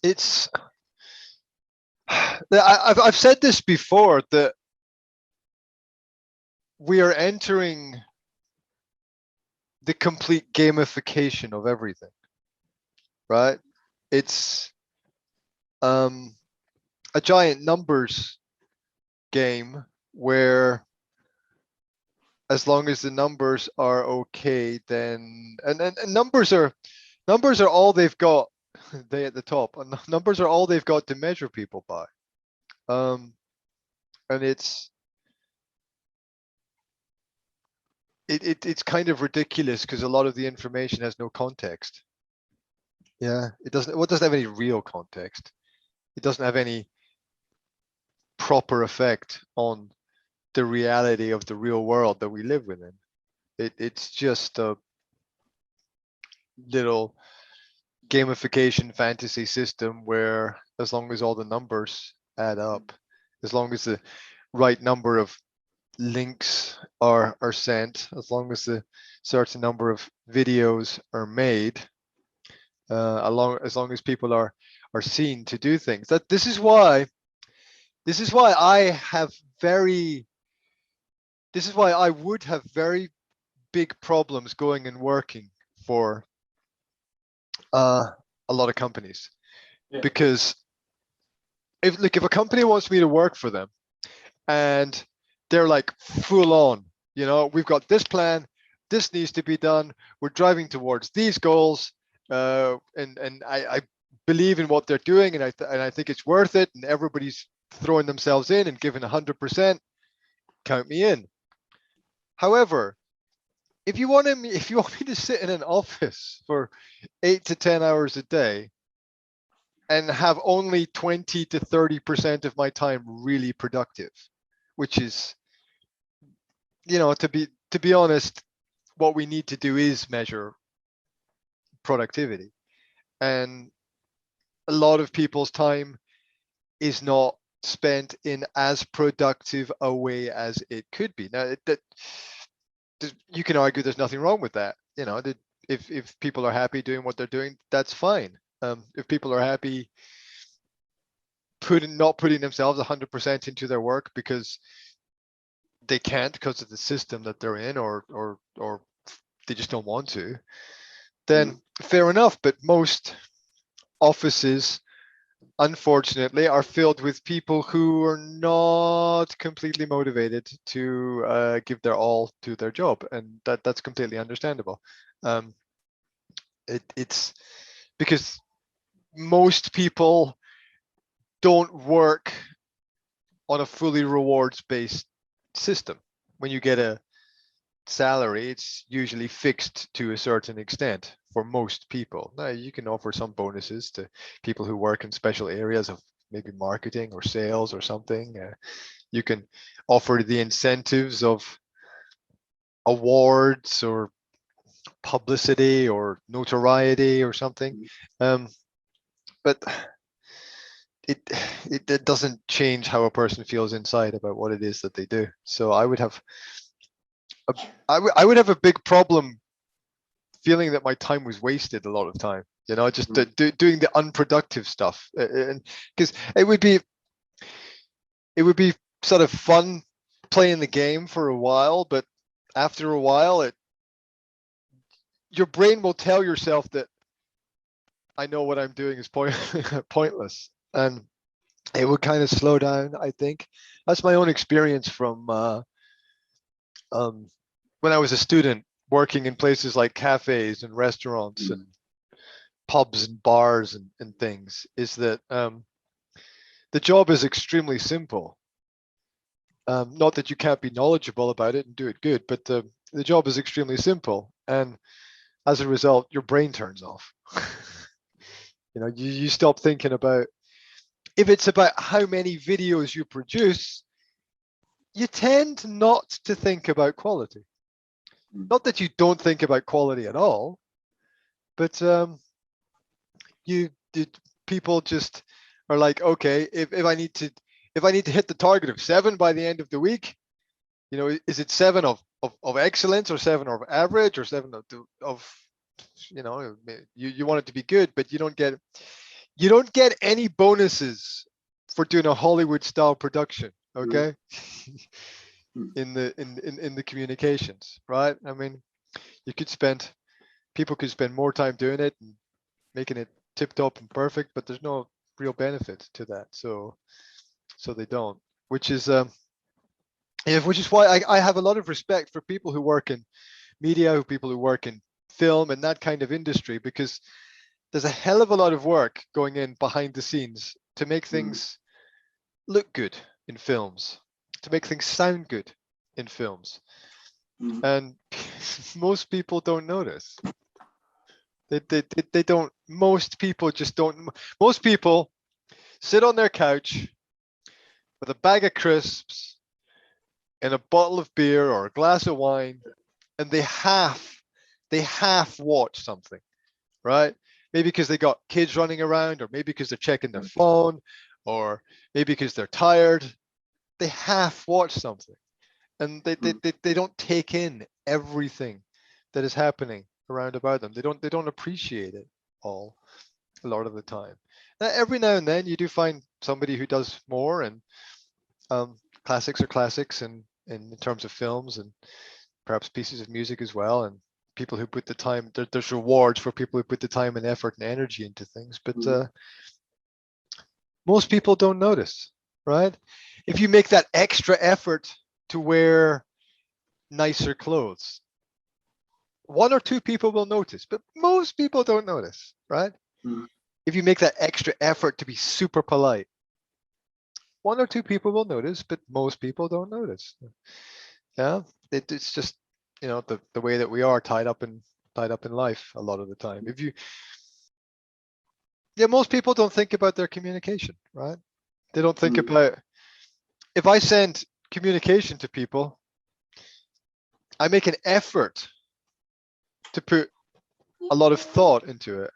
it's I've said this before, that we are entering the complete gamification of everything, right? It's a giant numbers game where as long as the numbers are okay, then and numbers are all they've got. They at the top, and numbers are all they've got to measure people by. And it's kind of ridiculous because a lot of the information has no context. Yeah, it doesn't. Well, it doesn't have any real context. It doesn't have any proper effect on the reality of the real world that we live within. It's just a little gamification fantasy system where, as long as all the numbers add up, as long as the right number of links are sent, as long as the certain number of videos are made, as long as people are seen to do things. This is why I would have very big problems going and working for a lot of companies. Yeah. Because if a company wants me to work for them and they're like full on, we've got this plan, this needs to be done, we're driving towards these goals, and I believe in what they're doing, and I think it's worth it, and everybody's throwing themselves in and giving 100%, count me in. However, if you want me to sit in an office for 8 to 10 hours a day and have only 20 to 30% of my time really productive, which is, to be honest, what we need to do is measure productivity. And a lot of people's time is not spent in as productive a way as it could be. Now, you can argue there's nothing wrong with that. If people are happy doing what they're doing, that's fine. If people are happy not putting themselves 100% into their work because they can't, because of the system that they're in, or they just don't want to, then fair enough. But most offices, unfortunately, are filled with people who are not completely motivated to give their all to their job, and that's completely understandable. It's because most people don't work on a fully rewards-based system. When you get a salary, it's usually fixed to a certain extent for most people. Now, you can offer some bonuses to people who work in special areas of maybe marketing or sales or something. You can offer the incentives of awards or publicity or notoriety or something. But it doesn't change how a person feels inside about what it is that they do. So I would have a big problem feeling that my time was wasted a lot of time, just doing the unproductive stuff. And because it would be sort of fun playing the game for a while, but after a while, your brain will tell yourself that I know what I'm doing is pointless, and it would kind of slow down. I think that's my own experience from when I was a student working in places like cafes and restaurants and pubs and bars and things, is that the job is extremely simple. Not that you can't be knowledgeable about it and do it good, but the job is extremely simple, and as a result, your brain turns off. You stop thinking about, if it's about how many videos you produce, you tend not to think about quality. Not that you don't think about quality at all, but people just are like, okay, if I need to hit the target of 7 by the end of the week, is it 7 of excellence, or 7 of average, or 7 of you want it to be good, but you don't get You don't get any bonuses for doing a Hollywood style production, okay? in the communications, right? I mean, people could spend more time doing it and making it tip top and perfect, but there's no real benefit to that. So they don't, which is yeah, which is why I have a lot of respect for people who work in media, people who work in film and that kind of industry, because there's a hell of a lot of work going in behind the scenes to make things look good in films, to make things sound good in films. And most people don't notice. They don't, most people just don't. Most people sit on their couch with a bag of crisps and a bottle of beer or a glass of wine, and they half watch something, right? Maybe because they got kids running around, or maybe because they're checking their phone, or maybe because they're tired. They half watch something, and they don't take in everything that is happening around about them. They don't appreciate it all a lot of the time. Now, every now and then you do find somebody who does more, and classics are classics, and in terms of films and perhaps pieces of music as well, and people who put the time. There's rewards for people who put the time and effort and energy into things, but most people don't notice, right? If you make that extra effort to wear nicer clothes, one or two people will notice, but most people don't notice, right? If you make that extra effort to be super polite, one or two people will notice, but most people don't notice. Yeah, it's just, you know, the way that we are tied up in life a lot of the time. Yeah, most people don't think about their communication, right? They don't think about, if I send communication to people, I make an effort to put a lot of thought into it.